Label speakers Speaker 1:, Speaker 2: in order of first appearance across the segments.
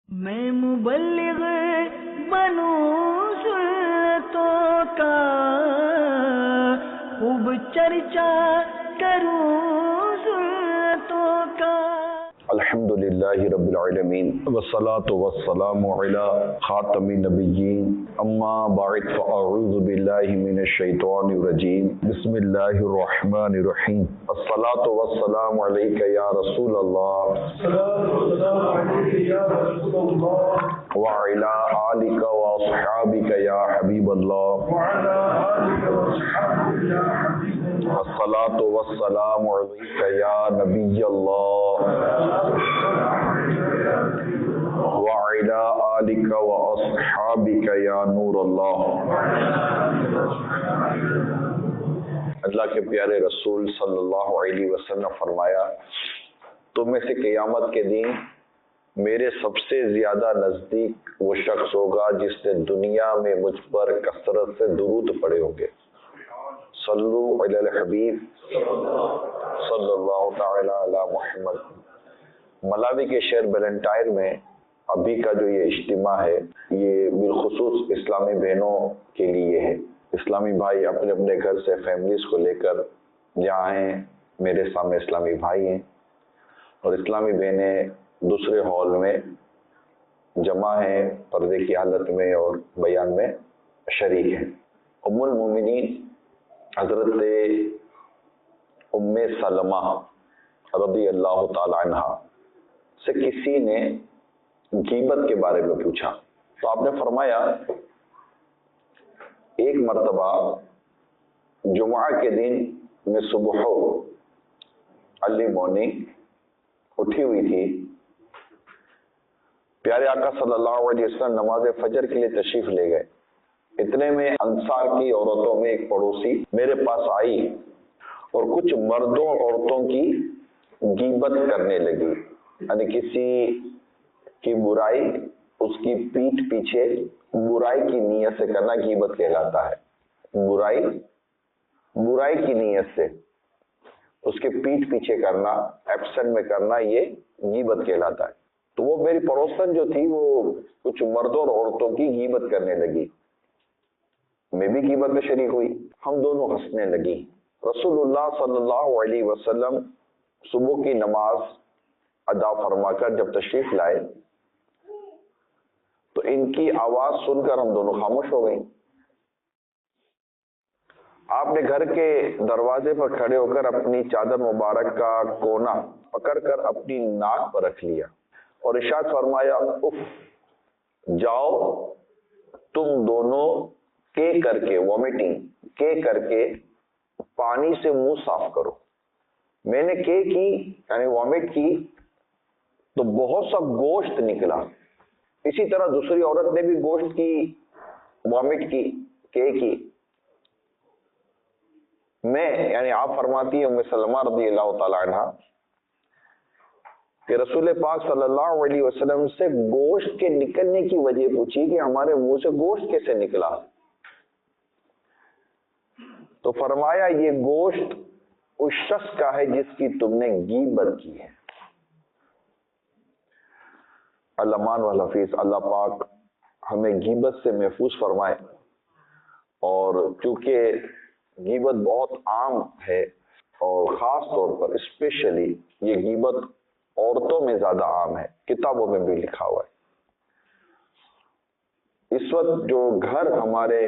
Speaker 1: میں مبلغ بنوں سنتوں کا، خوب چرچا کروں سنتوں کا۔
Speaker 2: الحمدللہ رب العالمین والصلاة والسلام علی خاتم النبیین، اما بعد فاعوذ باللہ من الشیطان الرجیم، بسم اللہ الرحمن الرحیم۔ الصلاة والسلام علیک یا رسول اللہ وعلی آلک واصحابک یا حبیب اللہ، الصلاة والسلام علیک یا نبی اللہ وعلی آلک واصحابک یا نور اللہ۔ اللہ کے پیارے رسول صلی اللہ علیہ وسلم فرمایا، تم میں سے قیامت کے دن میرے سب سے زیادہ نزدیک وہ شخص ہوگا جس نے دنیا میں مجھ پر کثرت سے درود پڑھے ہوں گے۔ صلو علی الحبیب صلی اللہ تعالی علی محمد۔ ملاوی کے شہر بیلنٹائر میں ابھی کا جو یہ اجتماع ہے، یہ بالخصوص اسلامی بہنوں کے لیے ہے۔ اسلامی بھائی اپنے اپنے گھر سے فیملیز کو لے کر یہاں ہیں، میرے سامنے اسلامی بھائی ہیں، اور اسلامی بہنیں دوسرے ہال میں جمع ہیں، پردے کی حالت میں اور بیان میں شریک ہیں۔ ام المومنین حضرت ام سلمہ رضی اللہ تعالی عنہ سے کسی نے غیبت کے بارے میں پوچھا، تو آپ نے فرمایا ایک مرتبہ جمعہ کے دن میں صبح ارلی مارننگ اٹھی ہوئی تھی، پیارے آقا صلی اللہ علیہ وسلم نماز فجر کے لیے تشریف لے گئے۔ اتنے میں انصار کی عورتوں میں ایک پڑوسی میرے پاس آئی اور کچھ مردوں اور عورتوں کی غیبت کرنے لگی، یعنی کسی کی برائی اس کی پیٹھ پیچھے برائی کی نیت سے کرنا غیبت کہلاتا ہے۔ برائی کی نیت سے اس کے پیٹھ پیچھے کرنا، ایبسنٹ میں کرنا، یہ غیبت کہلاتا ہے۔ تو وہ میری پڑوسن جو تھی وہ کچھ مردوں اور عورتوں کی غیبت کرنے لگی، میں بھی غیبت میں شریک ہوئی، ہم دونوں ہنسنے لگی۔ رسول اللہ صلی اللہ علیہ وسلم صبح کی نماز ادا فرما کر جب تشریف لائے تو ان کی آواز سن کر ہم دونوں خاموش ہو گئیں۔ آپ نے گھر کے دروازے پر کھڑے ہو کر اپنی چادر مبارک کا کونا پکڑ کر اپنی ناک پر رکھ لیا اور ارشاد فرمایا، اف، جاؤ تم دونوں کے کر کے، وامٹنگ کے کر کے پانی سے منہ صاف کرو۔ میں نے کے کی یعنی وامٹ کی تو بہت سا گوشت نکلا، اسی طرح دوسری عورت نے بھی گوشت کی، وامٹ کی، کے کی۔ میں یعنی آپ فرماتی ہیں ام سلمہ رضی اللہ تعالی عنہ کہ رسول پاک صلی اللہ علیہ وسلم سے گوشت کے نکلنے کی وجہ پوچھی کہ ہمارے منہ سے گوشت کیسے نکلا؟ تو فرمایا یہ گوشت اس شخص کا ہے جس کی تم نے غیبت کی ہے۔ الامان والحفیظ، اللہ پاک ہمیں غیبت سے محفوظ فرمائے، اور چونکہ غیبت بہت عام ہے اور خاص طور پر اسپیشلی یہ غیبت عورتوں میں زیادہ عام ہے، کتابوں میں بھی لکھا ہوا ہے۔ اس وقت جو گھر ہمارے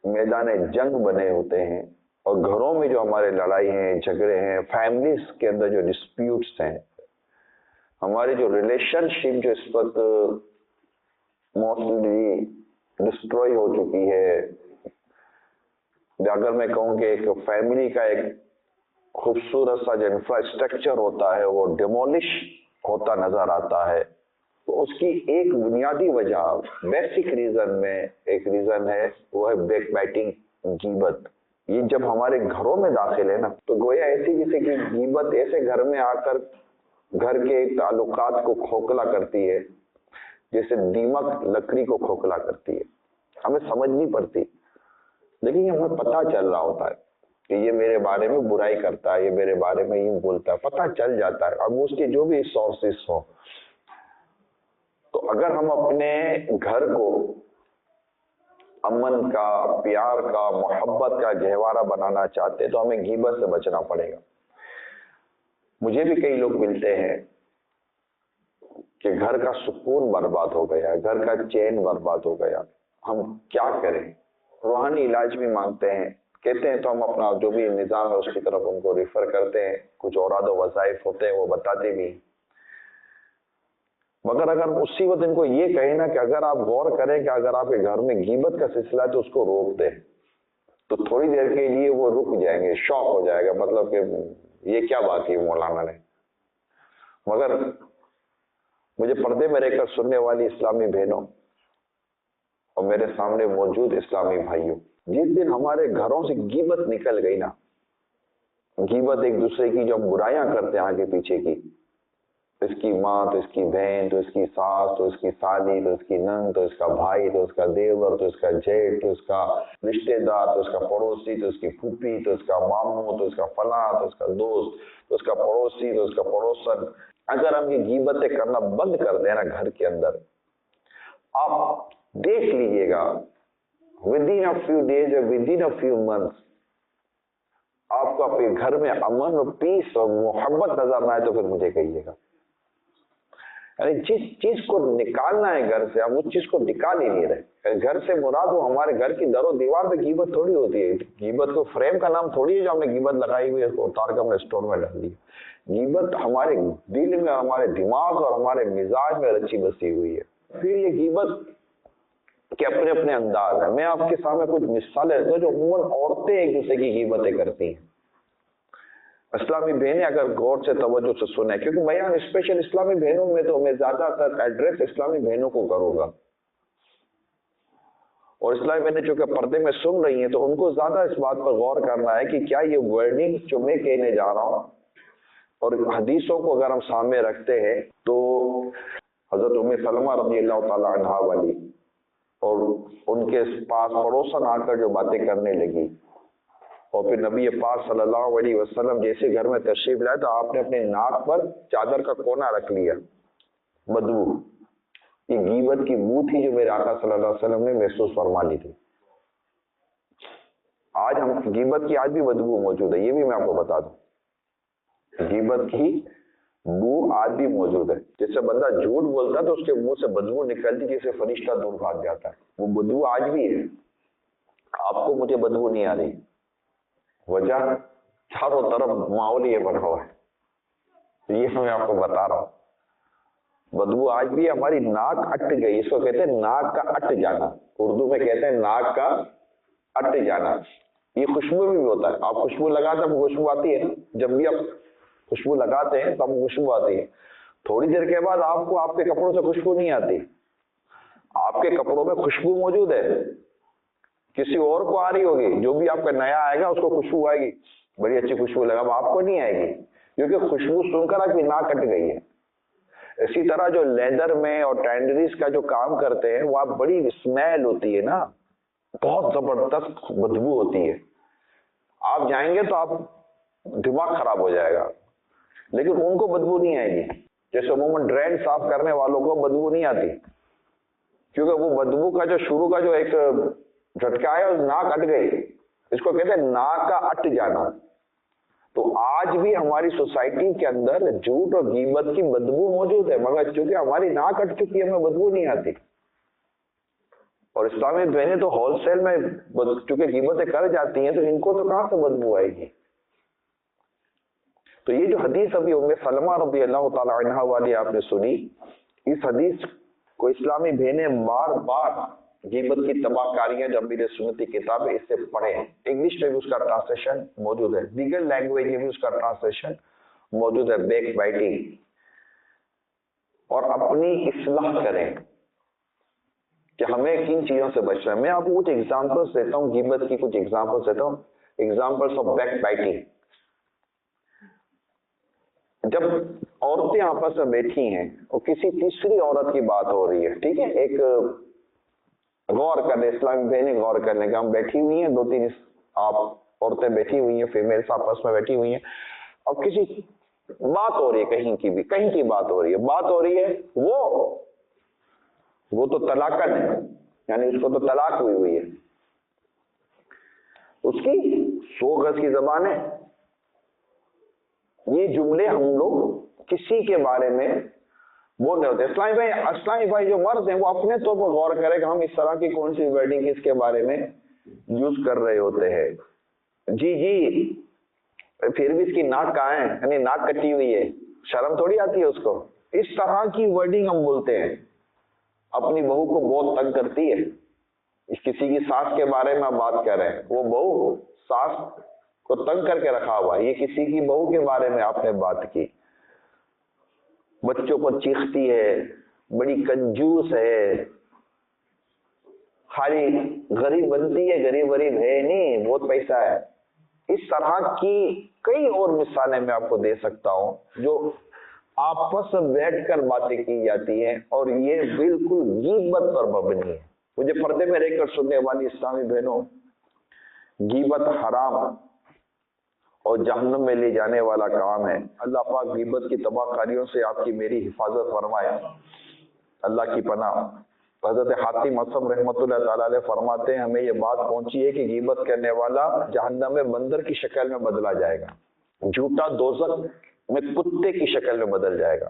Speaker 2: میدان جنگ بنے ہوتے ہیں اور گھروں میں جو ہمارے لڑائی ہیں، جھگڑے ہیں، فیملیز کے اندر جو ڈسپیوٹس ہیں، ہماری جو ریلیشن شپ جو اس وقت موسٹلی ڈسٹروئی ہو چکی ہے، اگر میں کہوں کہ ایک فیملی کا ایک خوبصورت سا جو انفراسٹرکچر ہوتا ہے وہ ڈیمولش ہوتا نظر آتا ہے، تو اس کی ایک بنیادی وجہ، بیسک ریزن میں ایک ریزن ہے، وہ ہے بیک بائٹنگ، غیبت۔ یہ جب ہمارے گھروں میں داخل ہے نا، تو گویا ایسی جیسے کہ غیبت ایسے گھر میں آ کر گھر کے تعلقات کو کھوکھلا کرتی ہے، جیسے دیمک لکڑی کو کھوکھلا کرتی ہے۔ ہمیں سمجھ نہیں پڑتی، لیکن ہمیں پتہ چل رہا ہوتا ہے کہ یہ میرے بارے میں برائی کرتا ہے، یہ میرے بارے میں یوں بولتا ہے، پتہ چل جاتا ہے، اب اس کے جو بھی سورسز ہوں۔ تو تو اگر ہم اپنے گھر کو امن کا، پیار کا، محبت کا گہوارہ بنانا چاہتے تو ہمیں غیبت سے بچنا پڑے گا۔ مجھے بھی کئی لوگ ملتے ہیں کہ گھر کا سکون برباد ہو گیا، گھر کا چین برباد ہو گیا، ہم کیا کریں؟ روحانی علاج بھی مانگتے ہیں، کہتے ہیں تو ہم اپنا جو بھی نظام ہے اس کی طرف ان کو ریفر کرتے ہیں، کچھ اوراد و وظائف ہوتے ہیں وہ بتاتے بھی ہیں۔ مگر اگر اسی وقت ان کو یہ کہیں نا کہ اگر آپ غور کریں کہ اگر آپ کے گھر میں غیبت کا سلسلہ ہے تو اس کو روک دیں، تو تھوڑی دیر کے لیے وہ رک جائیں گے، شوق ہو جائے گا، مطلب کہ یہ کیا بات کی مولانا نے۔ مگر مجھے پردے میں رہ کر سننے والی اسلامی بہنوں اور میرے سامنے موجود اسلامی بھائیوں، جس دن ہمارے گھروں سے غیبت نکل گئی نا، غیبت ایک دوسرے کی جو ہم برائیاں کرتے ہیں آگے پیچھے کی، اس کی ماں تو اس کی بہن تو اس کی ساس تو اس کی سالی تو اس کی نند تو اس کا بھائی تو اس کا دیور تو اس کا جیٹ تو اس کا رشتہ دار تو اس کا پڑوسی تو اس کی پھوپھی تو اس کا ماموں تو اس کا فلاں تو اس کا دوست تو اس کا پڑوسی تو اس کا پڑوسن، اگر ہم یہ غیبتیں کرنا بند کر دیں نا گھر کے اندر، آپ دیکھ لیجئے گا within a few days or within a few months آپ کو اپنے گھر میں امن اور پیس اور محبت نظر نہ آئے تو پھر مجھے کہیے گا۔ یعنی جس چیز کو نکالنا ہے گھر سے ہم اس چیز کو نکال ہی نہیں رہے۔ گھر سے مراد وہ ہمارے گھر کی در و دیوار پہ غیبت تھوڑی ہوتی ہے، غیبت کو فریم کا نام تھوڑی ہے جو ہم نے غیبت لگائی ہوئی ہے اس کو اتار کے ہم نے اسٹور میں ڈال دی۔ غیبت ہمارے دل میں، ہمارے دماغ اور ہمارے مزاج میں رچی بسی ہوئی ہے۔ پھر یہ غیبت کے اپنے اپنے انداز ہیں۔ میں آپ کے سامنے کچھ مثالیں دیتا ہوں جو عموماً عورتیں ایک دوسرے کی غیبتیں کرتی ہیں۔ اسلامی بہنیں اگر غور سے توجہ سے سنیں، کیونکہ میں یہاں اسپیشل اسلامی بہنوں میں تو میں زیادہ تر ایڈریس اسلامی بہنوں کو کروں گا، اور اسلامی بہنیں چونکہ پردے میں سن رہی ہیں تو ان کو زیادہ اس بات پر غور کرنا ہے کہ کیا یہ ورڈنگ جو میں کہنے جا رہا ہوں اور حدیثوں کو اگر ہم سامنے رکھتے ہیں تو حضرت ام سلمہ رضی اللہ تعالی عنہا والی اور ان کے پاس پڑوسن آ کر جو باتیں کرنے لگی، اور پھر نبی پاک صلی اللہ علیہ وسلم جیسے گھر میں تشریف لائے تو آپ نے اپنے ناک پر چادر کا کونا رکھ لیا، بدبو، یہ غیبت کی بو تھی جو میرے آقا صلی اللہ علیہ وسلم نے محسوس فرما لی تھی۔ آج ہم غیبت کی آج بھی بدبو موجود ہے، یہ بھی میں آپ کو بتا دوں، غیبت کی بو آج بھی موجود ہے۔ جس سے بندہ جھوٹ بولتا ہے تو اس کے منہ سے بدبو نکلتی جیسے فرشتہ دور بھاگ جاتا ہے، وہ بدبو آج بھی ہے۔ آپ کو مجھے بدبو نہیں آ رہی، وجہ چاروں طرف ماحول یہ بنا ہوا ہے، یہ میں آپ کو بتا رہا ہوں۔ بدبو آج بھی ہماری ناک اٹ گئی، اس کو کہتے ہیں ناک کا اٹ جانا، اردو میں کہتے ہیں ناک کا اٹ جانا۔ یہ خوشبو بھی ہوتا ہے، آپ خوشبو لگاتے ہیں خوشبو آتی ہے، جب بھی آپ خوشبو لگاتے ہیں تب خوشبو آتی ہے، تھوڑی دیر کے بعد آپ کو آپ کے کپڑوں سے خوشبو نہیں آتی، آپ کے کپڑوں میں خوشبو موجود ہے، کسی اور کو آ رہی ہوگی، جو بھی آپ کا نیا آئے گا اس کو خوشبو آئے گی، بڑی اچھی خوشبو لگا، آپ کو نہیں آئے گی کیونکہ خوشبو سن کر آپ کی ناک کٹ گئی ہے۔ اسی طرح جو لیدر میں اور ٹینڈریز کا جو کام کرتے ہیں وہ آپ بڑی اسمیل ہوتی ہے نا، بہت زبردست بدبو ہوتی ہے، آپ جائیں گے تو آپ دماغ خراب ہو جائے گا، لیکن ان کو بدبو نہیں آئے گی۔ جیسے عموماً ڈرین صاف کرنے والوں کو بدبو نہیں آتی، کیونکہ وہ بدبو کا جو شروع کا جو ایک جھٹکا ہے ناک اٹ گئی، اس کو کہتے ہیں ناک کا اٹ جانا۔ تو آج بھی ہماری سوسائٹی کے اندر جھوٹ اور غیبت کی بدبو موجود ہے، مگر چونکہ ہماری ناک اٹ چکی ہے ہمیں بدبو نہیں آتی۔ اور اسلامی بہنیں تو ہول سیل میں چونکہ غیبتیں کر جاتی ہیں تو ان کو تو کہاں سے بدبو آئے گی۔ تو یہ جو حدیث ابھی ام سلمہ رضی اللہ تعالی عنہا والی آپ نے سنی، اس حدیث کو اسلامی بہنیں بار بار غیبت کی تباہ کاریاں جو امیر سنتی کتاب ہے اس سے پڑھیں، انگلش میں بھی اس کا ٹرانسلیشن موجود ہے، دیگر لینگویج میں بھی اس کا ٹرانسلیشن موجود ہے، بیک بائٹنگ، اور اپنی اصلاح کریں کہ ہمیں کن چیزوں سے بچنا ہے۔ میں آپ کو کچھ ایگزامپلس دیتا ہوں، غیبت کی کچھ ایگزامپلس دیتا ہوں، ایگزامپلس آف بیک بائٹنگ۔ جب عورتیں آپس میں بیٹھی ہیں اور کسی تیسری عورت کی بات ہو رہی ہے، ٹھیک ہے، ایک غور کرنے، اسلامی بہنیں غور کرنے کا، ہم بیٹھی ہوئی ہیں، دو تین آپ عورتیں بیٹھی ہوئی ہیں، فیمیلس آپس میں بیٹھی ہوئی ہیں، اور کسی بات ہو رہی ہے، کہیں کی بات ہو رہی ہے، وہ وہ تو طلاقن ہے، یعنی اس کو تو طلاق ہوئی ہے، اس کی 100 گز کی زبان ہے۔ یہ جملے ہم لوگ کسی کے بارے میں بول رہے ہوتے ہیں۔ اسلامی بھائی جو مرد ہیں وہ اپنے طور پر غور کرے کہ ہم اس طرح کی کون سی ورڈنگ اس کے بارے میں یوز کر رہے ہوتے ہیں۔ جی پھر بھی اس کی ناک کہاں ہے، یعنی ناک کٹی ہوئی ہے، شرم تھوڑی آتی ہے اس کو۔ اس طرح کی ورڈنگ ہم بولتے ہیں۔ اپنی بہو کو بہت تنگ کرتی ہے، کسی کی ساس کے بارے میں آپ بات کر رہے ہیں، وہ بہو ساس کو تنگ کر کے رکھا ہوا، یہ کسی کی بہو کے بارے میں آپ نے بات کی۔ بچوں کو چیختی ہے، بڑی کنجوس ہے، خالی غریب بنتی ہے، غریب ہے نہیں، بہت پیسہ ہے۔ اس طرح کی کئی اور مثالیں میں آپ کو دے سکتا ہوں جو آپس میں بیٹھ کر باتیں کی جاتی ہیں، اور یہ بالکل غیبت پر مبنی ہے۔ مجھے پردے میں رہ کر سننے والی اسلامی بہنوں، غیبت حرام اور جہنم میں لے جانے والا کام ہے۔ اللہ پاک غیبت کی تباہ کاریوں سے آپ کی میری حفاظت فرمائے، اللہ کی پناہ۔ حضرت حاتم اسم رحمۃ اللہ تعالی علیہ فرماتے ہیں ہمیں یہ بات پہنچی ہے کہ غیبت کرنے والا جہنم میں بندر کی شکل میں بدلا جائے گا، جھوٹا دوزخ میں کتے کی شکل میں بدل جائے گا،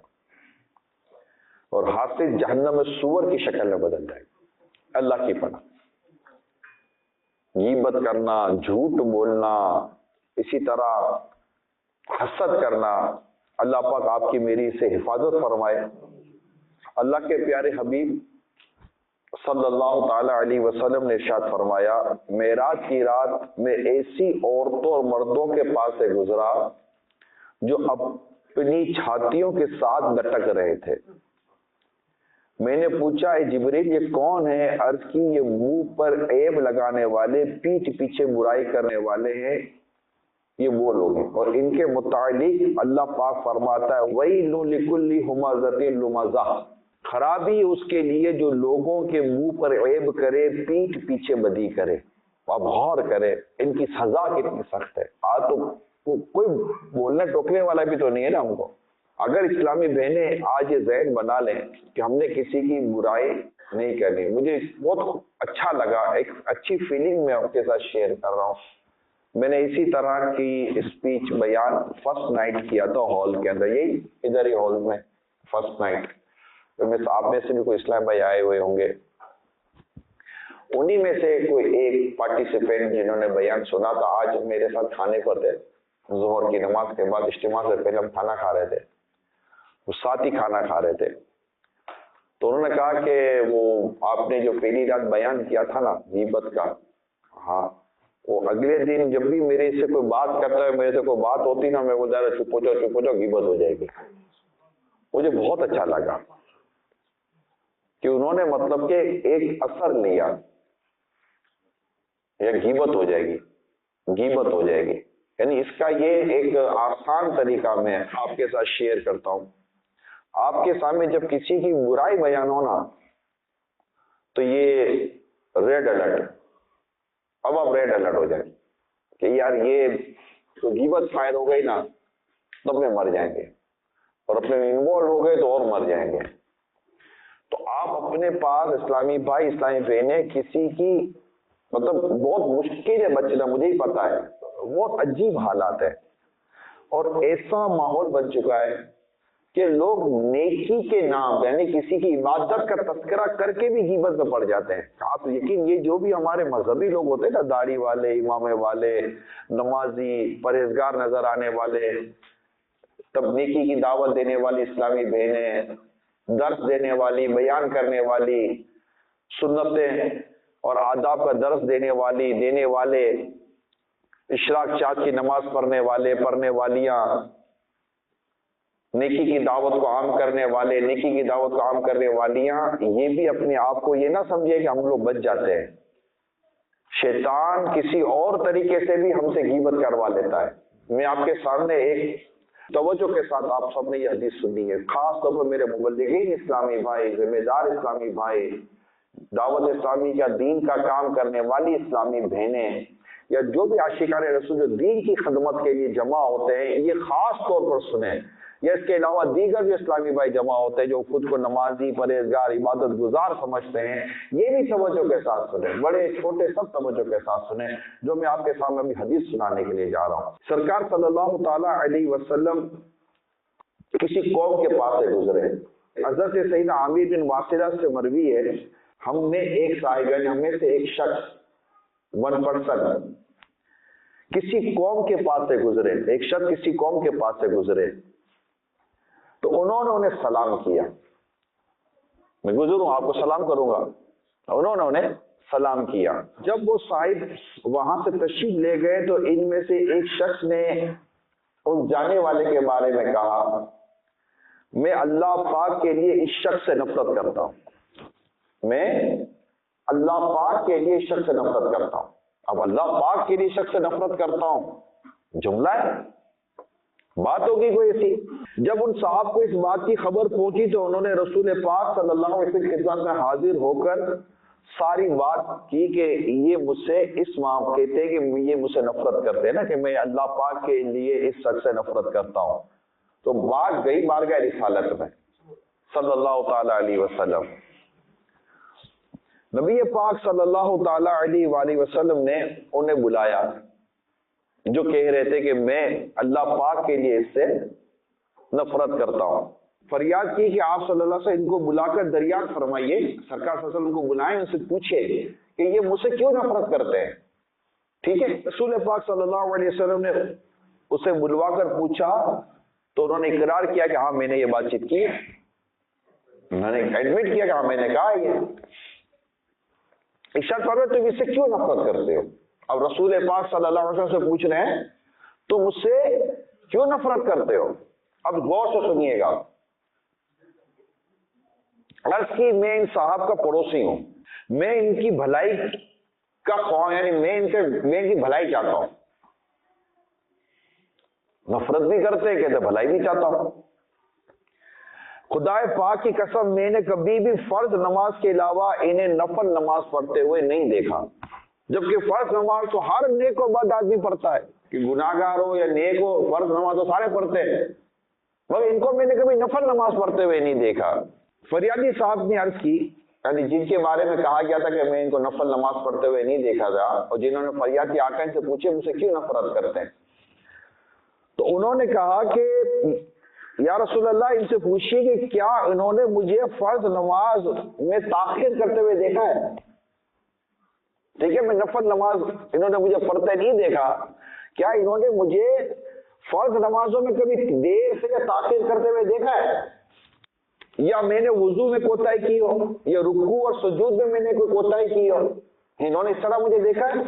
Speaker 2: اور حاسد جہنم میں سور کی شکل میں بدل جائے گا۔ اللہ کی پناہ۔ غیبت کرنا، جھوٹ بولنا، اسی طرح حسد کرنا، اللہ پاک آپ کی میری سے حفاظت فرمائے۔ اللہ کے پیارے حبیب صلی اللہ تعالی علیہ وسلم نے ارشاد فرمایا، معراج کی رات میں ایسی عورتوں اور مردوں کے پاس سے گزرا جو اپنی چھاتیوں کے ساتھ لٹک رہے تھے۔ میں نے پوچھا اے جبریل یہ کون ہے؟ عرض کی یہ منہ پر عیب لگانے والے، پیٹھ پیچھے برائی کرنے والے ہیں، یہ وہ لوگ ہیں۔ اور ان کے متعلق اللہ پاک فرماتا ہے وَيْلٌ لِكُلِّ ہُمَزَةٍ لُمَزَةٍ، خرابی اس کے لیے جو لوگوں کے منہ پر عیب کرے، پیٹھ پیچھے بدی کرے، غور کرے، ان کی سزا کتنی سخت ہے۔ آج تو کوئی بولنے ٹوکنے والا بھی تو نہیں ہے نا ہم کو۔ اگر اسلامی بہنیں آج یہ ذہن بنا لیں کہ ہم نے کسی کی برائی نہیں کرنی، مجھے بہت اچھا لگا، ایک اچھی فیلنگ میں آپ کے ساتھ شیئر کر رہا ہوں۔ میں نے اسی طرح کی اسپیچ بیان فرسٹ نائٹ کیا تھا ہال کے اندر، یہی ادھر ہی ہال میں فرسٹ نائٹ۔ آپ میں سے بھی کوئی اسلام بھائی آئے ہوئے ہوں گے، انہی میں سے کوئی ایک پارٹیسپینٹ جنہوں نے بیان سنا تھا آج میرے ساتھ کھانے پر تھے، ظہر کی نماز کے بعد اجتماع سے پہلے ہم کھانا کھا رہے تھے، وہ ساتھ ہی کھانا کھا رہے تھے، تو انہوں نے کہا کہ وہ آپ نے جو پہلی رات بیان کیا تھا نا غیبت کا، ہاں وہ اگلے دن جب بھی میرے سے کوئی بات کرتا ہے، میرے سے کوئی بات ہوتی نا، میں بولتا ہے چپ ہو جاؤ غیبت ہو جائے گی۔ مجھے بہت اچھا لگا کہ انہوں نے مطلب کہ ایک اثر لیا، یہ غیبت ہو جائے گی، یعنی اس کا یہ ایک آسان طریقہ میں آپ کے ساتھ شیئر کرتا ہوں۔ آپ کے سامنے جب کسی کی برائی بیان ہونا تو یہ ریڈ الرٹ، اب آپ ریڈ الرٹ ہو جائیں کہ یار یہ تو غیبت فائر ہو گئی نا تب میں مر جائیں گے، اور اپنے انوالو ہو گئے تو اور مر جائیں گے۔ تو آپ اپنے پاس اسلامی بھائی اسلامی بہنیں کسی کی مطلب بہت مشکل ہے بچنا، مجھے ہی پتا ہے، بہت عجیب حالات ہے، اور ایسا ماحول بن چکا ہے کہ لوگ نیکی کے نام یعنی کسی کی عبادت کا تذکرہ کر کے بھی غیبت میں پڑ جاتے ہیں۔ آپ یقین یہ جو بھی ہمارے مذہبی لوگ ہوتے ہیں نا، داڑھی والے، امامے والے، نمازی، پرہیزگار نظر آنے والے، تب نیکی کی دعوت دینے والی اسلامی بہنیں، درس دینے والی، بیان کرنے والی، سنتیں اور آداب کا درس دینے والے، اشراق چاند کی نماز پڑھنے والے، پڑھنے والیاں، نیکی کی دعوت کو عام کرنے والے، نیکی کی دعوت کو عام کرنے والیاں، یہ بھی اپنے آپ کو یہ نہ سمجھے کہ ہم لوگ بچ جاتے ہیں۔ شیطان کسی اور طریقے سے بھی ہم سے غیبت کروا لیتا ہے۔ میں آپ کے سامنے ایک توجہ کے ساتھ آپ سب نے یہ حدیث سنی ہے، خاص طور پر میرے مبلغین اسلامی بھائی، ذمہ دار اسلامی بھائی، دعوت اسلامی کا دین کا کام کرنے والی اسلامی بہنیں، یا جو بھی عاشقان رسول جو دین کی خدمت کے لیے جمع ہوتے ہیں، یہ خاص طور پر سنیں، یا اس کے علاوہ دیگر جو اسلامی بھائی جمع ہوتے ہیں جو خود کو نمازی، پرہیزگار، عبادت گزار سمجھتے ہیں، یہ بھی توجہ کے ساتھ سنیں، بڑے چھوٹے سب توجہ کے ساتھ سنیں، جو میں آپ کے سامنے ابھی حدیث سنانے کے لیے جا رہا ہوں۔ سرکار صلی اللہ تعالی علیہ وسلم کسی قوم کے پاس سے گزرے۔ حضرت سیدنا عامر بن واصلہ سے مروی ہے، ہم میں ایک صاحب، ہم میں سے ایک شخص، ون پرسن کسی قوم کے پاس سے گزرے، ایک شخص کسی قوم کے پاس سے گزرے تو انہوں نے انہیں سلام کیا۔ میں گزروں آپ کو سلام کروں گا، انہوں نے انہیں سلام کیا۔ جب وہ صاحب وہاں سے تشریف لے گئے تو ان میں سے ایک شخص نے اس جانے والے کے بارے میں کہا، میں اللہ پاک کے لیے اس شخص سے نفرت کرتا ہوں، میں اللہ پاک کے لیے اس شخص سے نفرت کرتا ہوں۔ اب اللہ پاک کے لیے شخص سے نفرت کرتا ہوں جملہ ہے، بات ہوگی کوئی ایسی۔ جب ان صاحب کو اس بات کی خبر پہنچی تو انہوں نے رسول پاک صلی اللہ علیہ وسلم کی خدمت میں حاضر ہو کر ساری بات کی کہ یہ مجھ سے اس کہتے ہیں کہ یہ مجھ سے نفرت کرتے ہیں نا، کہ میں اللہ پاک کے لیے اس شخص سے نفرت کرتا ہوں۔ تو بات گئی بارگاہ رسالت میں صلی اللہ تعالی علیہ وسلم۔ نبی پاک صلی اللہ تعالی علیہ وآلہ وسلم نے انہیں بلایا جو کہہ رہے تھے کہ میں اللہ پاک کے لیے اس سے نفرت کرتا ہوں۔ فریاد کی کہ آپ صلی اللہ علیہ وسلم ان کو بلا کر دریافت فرمائیے، سرکار صلی اللہ علیہ وسلم کو بلائیں، ان سے پوچھے کہ یہ مجھ سے کیوں نفرت کرتے ہیں۔ ٹھیک ہے، رسول پاک صلی اللہ علیہ وسلم نے اسے بلوا کر پوچھا تو انہوں نے اقرار کیا کہ ہاں میں نے یہ بات چیت کی، انہوں نے ایڈمٹ کیا کہ ہاں میں نے کہا یہ۔ ارشاد فرمایا تم اس سے کیوں نفرت کرتے ہو؟ اب رسول پاک صلی اللہ علیہ وسلم سے پوچھ رہے ہیں تم مجھ سے کیوں نفرت کرتے ہو؟ اب غور سے سنیے گا۔ عرض کی میں ان صاحب کا پڑوسی ہوں، میں ان کی بھلائی کا خواہاں، یعنی میں ان کی بھلائی چاہتا ہوں۔ نفرت بھی کرتے کہتے بھلائی بھی چاہتا ہوں۔ خدا پاک کی قسم میں نے کبھی بھی فرض نماز کے علاوہ انہیں نفل نماز پڑھتے ہوئے نہیں دیکھا، جبکہ فرض نماز تو ہر نیک و بد آدمی پڑھتا ہے، کہ گناہگار ہو یا نیک ہو، فرض نماز تو سارے پڑھتے ہیں، مگر ان کو میں نے کبھی نفل نماز پڑھتے ہوئے نہیں دیکھا۔ فریادی صاحب نے عرض کی، یعنی جن کے بارے میں کہا گیا تھا کہ میں ان کو نفل نماز پڑھتے ہوئے نہیں دیکھا تھا، اور جنہوں نے فریاد کی آقا ان سے پوچھے مجھ سے کیوں نفرت کرتے ہیں، تو انہوں نے کہا کہ یا رسول اللہ ان سے پوچھیے کہ کیا انہوں نے مجھے فرض نماز میں تاخیر کرتے ہوئے دیکھا ہے؟ ٹھیک ہے، میں نفل نماز انہوں نے مجھے پڑھتے نہیں دیکھا، کیا انہوں نے مجھے فرض نمازوں میں کبھی دیر سے یا تاخیر کرتے ہوئے دیکھا ہے، یا میں نے وضو میں کوتاہی کی ہو، یا رکوع اور سجود میں نے کوئی کوتاہی کی ہو، انہوں نے اس طرح مجھے دیکھا ہے؟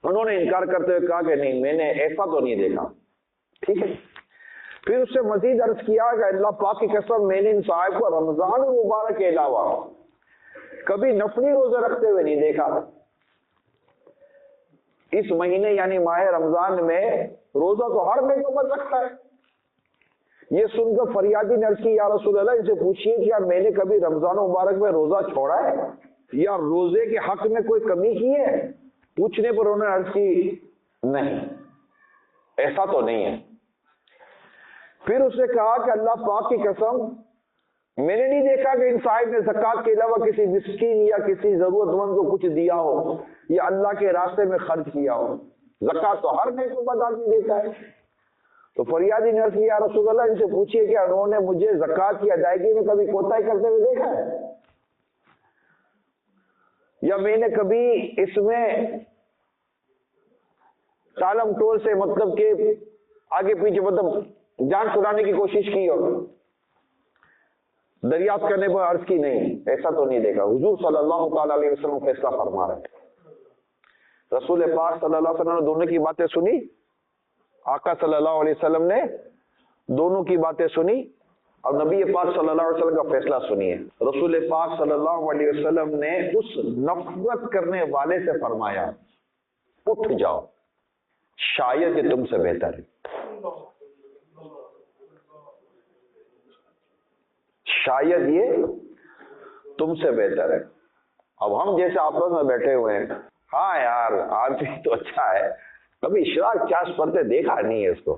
Speaker 2: انہوں نے انکار کرتے ہوئے کہا کہ نہیں، میں نے ایسا تو نہیں دیکھا۔ ٹھیک ہے، پھر اس سے مزید عرض کیا کہ اللہ پاک کی قسم میں نے ان صاحب کو رمضان مبارک کے علاوہ کبھی نفلی روزے رکھتے ہوئے نہیں دیکھا۔ اس مہینے یعنی ماہ رمضان میں روزہ تو ہر نیک عمل رکھتا ہے۔ یہ سن کر فریادی نے عرض کی یا رسول اللہ ان سے پوچھیے کیا میں نے کبھی رمضان مبارک میں روزہ چھوڑا ہے یا روزے کے حق میں کوئی کمی کی ہے؟ پوچھنے پر انہوں نے عرض کی نہیں، ایسا تو نہیں ہے۔ پھر اس نے کہا کہ اللہ پاک کی قسم میں نے نہیں دیکھا کہ ان صاحب نے زکوٰۃ کے علاوہ کسی مسکین یا کسی ضرورت مند کو کچھ دیا ہو یا اللہ کے راستے میں خرچ کیا ہو۔ زکوٰۃ تو ہر نیک بد آدمی دیتا ہے۔ تو فریادی نے عرض کیا یا رسول اللہ ان سے پوچھیے کہ انہوں نے مجھے زکوٰۃ کی ادائیگی میں کبھی کوتاہی کرتے ہوئے دیکھا ہے، یا میں نے کبھی اس میں ٹالم ٹول سے مطلب کہ آگے پیچھے مطلب جان چھڑانے کی کوشش کی ہو؟ دریافت کرنے پر عرض کی نہیں، ایسا تو نہیں دیکھا۔ حضور صلی اللہ تعالی علیہ وسلم فیصلہ فرما رہے ہیں۔ رسول پاک صلی اللہ علیہ وسلم نے دونوں کی باتیں سنی، آقا صلی اللہ علیہ وسلم نے دونوں کی باتیں سنی اور نبی پاک صلی اللہ علیہ وسلم کا فیصلہ سنیے۔ رسول پاک صلی اللہ علیہ وسلم نے اس نفرت کرنے والے سے فرمایا اٹھ جاؤ، شاید یہ تم سے بہتر ہے، شاید یہ تم سے بہتر ہے۔ اب ہم جیسے آپس میں بیٹھے ہوئے ہیں، ہاں یار آدمی تو اچھا ہے، کبھی اشراق چاش پڑھتے دیکھا نہیں ہے اس کو،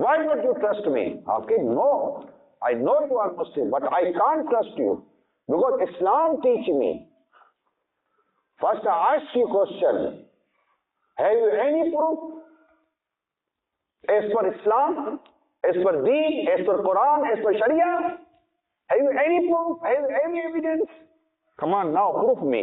Speaker 2: Why don't you trust me? Okay, no. I know you are Muslim, but I can't trust you because Islam teach me. First I ask you question. Have you any proof? As per Islam, as per Deen, as per Quran, as per Sharia? Have you any proof? Have you any evidence? Come on now, prove me.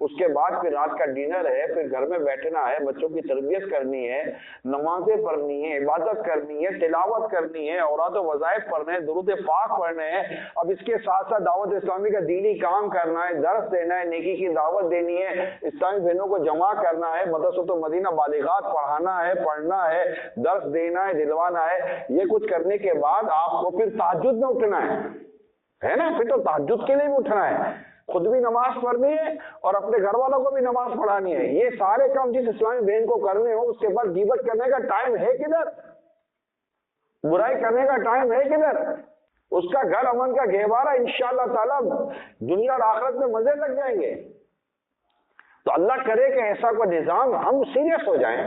Speaker 2: اس کے بعد پھر رات کا dinner ہے، پھر گھر میں بیٹھنا ہے، بچوں کی تربیت کرنی ہے، نمازیں پڑھنی ہے، عبادت کرنی ہے، تلاوت کرنی ہے، اوراد و وظائف پڑھنے ہیں، درود پاک پڑھنے ہیں، اب اس کے ساتھ ساتھ دعوت اسلامی کا دینی کام کرنا ہے، درس دینا ہے، نیکی کی دعوت دینی ہے، اسلامی بہنوں کو جمع کرنا ہے، مدرسۃ المدینہ بالغات پڑھانا ہے، پڑھنا ہے، درس دینا ہے، دلوانا ہے۔ یہ کچھ کرنے کے بعد آپ کو پھر تہجد میں اٹھنا ہے نا، پھر تو تہجد کے لیے بھی اٹھنا ہے، خود بھی نماز پڑھنی ہے اور اپنے گھر والوں کو بھی نماز پڑھانی ہے۔ یہ سارے کام جس اسلامی بہن کو کرنے ہو، اس کے بعد غیبت کرنے کا ٹائم ہے کدھر؟ برائی کرنے کا ٹائم ہے کدھر؟ اس کا گھر امن کا گہوارہ انشاءاللہ تعالی دنیا اور آخرت میں مزے لگ جائیں گے۔ تو اللہ کرے کہ ایسا کوئی نظام، ہم سیریس ہو جائیں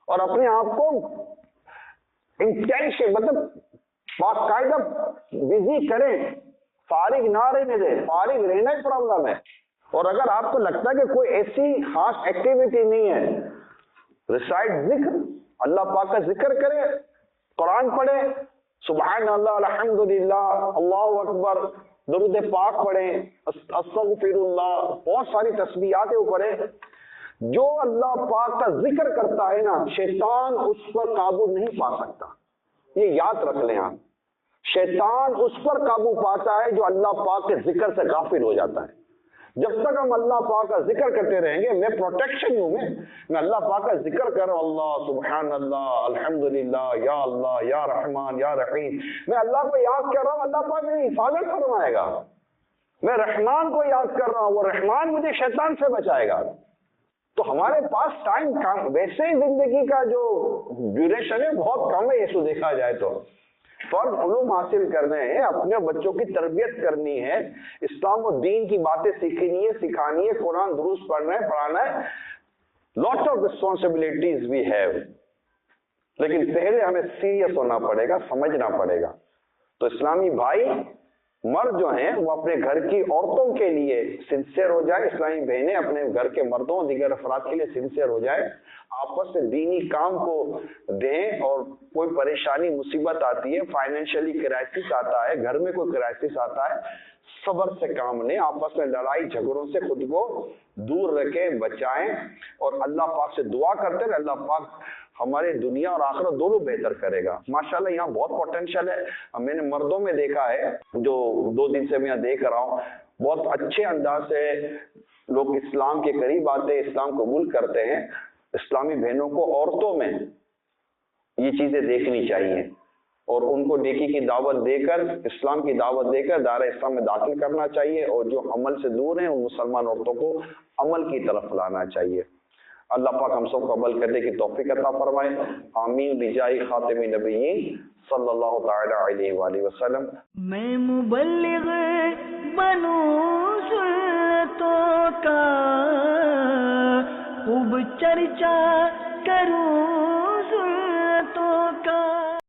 Speaker 2: اور اپنے آپ کو انٹینشن مطلب باقاعدہ بزی کریں، فارغ نہ رہنے دیں، فارغ رہنا ہی پرابلم ہے۔ اور اگر آپ کو لگتا ہے کہ کوئی ایسی خاص ایکٹیویٹی نہیں ہے، ریسائٹ ذکر، اللہ پاک کا ذکر کرے، قرآن پڑھے، سبحان اللہ، الحمدللہ، اللہ اکبر، درود پاک پڑھیں، استغفر اللہ، بہت ساری تسبیحات وہ پڑھیں۔ جو اللہ پاک کا ذکر کرتا ہے نا، شیطان اس پر قابو نہیں پا سکتا، یہ یاد رکھ لیں آپ۔ شیطان اس پر قابو پاتا ہے جو اللہ پاک کے ذکر سے غافل ہو جاتا ہے۔ جب تک ہم اللہ پاک کا ذکر کرتے رہیں گے، میں پروٹیکشن ہوں، میں اللہ پاک کا ذکر کر رہا ہوں، اللہ سبحان اللہ، الحمدللہ، یا اللہ، یا رحمان، یا رحیم، میں اللہ کو یاد کر رہا ہوں، اللہ پاک میری حفاظت فرمائے گا۔ میں رحمان کو یاد کر رہا ہوں، وہ رحمان مجھے شیطان سے بچائے گا۔ تو ہمارے پاس ٹائم کم، ویسے ہی زندگی کا جو ڈیوریشن ہے بہت کم ہے، یہ سو دیکھا جائے تو فرض علوم حاصل کرنے ہیں، اپنے بچوں کی تربیت کرنی ہے، اسلام و دین کی باتیں سیکھنی ہے، سکھانی ہے، قرآن دروس پڑھنا ہے، پڑھانا ہے، lot of responsibilities we have, لیکن پہلے ہمیں سیریس ہونا پڑے گا، سمجھنا پڑے گا۔ تو اسلامی بھائی مرد جو ہیں وہ اپنے گھر کی عورتوں کے لیے سنسیئر ہو جائے، اسلامی بہنیں اپنے گھر کے مردوں دیگر افراد کے لیے سنسیئر ہو جائے، آپس میں دینی کام کو دیں، اور کوئی پریشانی مصیبت آتی ہے، فائنینشلی کرائسس آتا ہے، گھر میں کوئی کرائسس آتا ہے، صبر سے کام لیں، آپس میں لڑائی جھگڑوں سے خود کو دور رکھیں، بچائیں، اور اللہ پاک سے دعا کرتے ہیں، اللہ پاک ہمارے دنیا اور آخرت دونوں بہتر کرے گا۔ ماشاءاللہ یہاں بہت پوٹینشیل ہے، میں نے مردوں میں دیکھا ہے، جو 2 دن سے میں یہاں دیکھ رہا ہوں، بہت اچھے انداز سے لوگ اسلام کے قریب آتے ہیں، اسلام قبول کرتے ہیں۔ اسلامی بہنوں کو عورتوں میں یہ چیزیں دیکھنی چاہیے اور ان کو نیکی کی دعوت دے کر، اسلام کی دعوت دے کر دائرہ اسلام میں داخل کرنا چاہیے، اور جو عمل سے دور ہیں ان مسلمان عورتوں کو عمل کی طرف لانا چاہیے۔ اللہ پاک ہم سب کو عمل کرنے کی توفیق عطا فرمائے، آمین بجاہ خاتم نبیین صلی اللہ تعالی علیہ وآلہ وسلم۔
Speaker 1: میں مبلغ بنوں سنتوں کا خوب چرچا کروں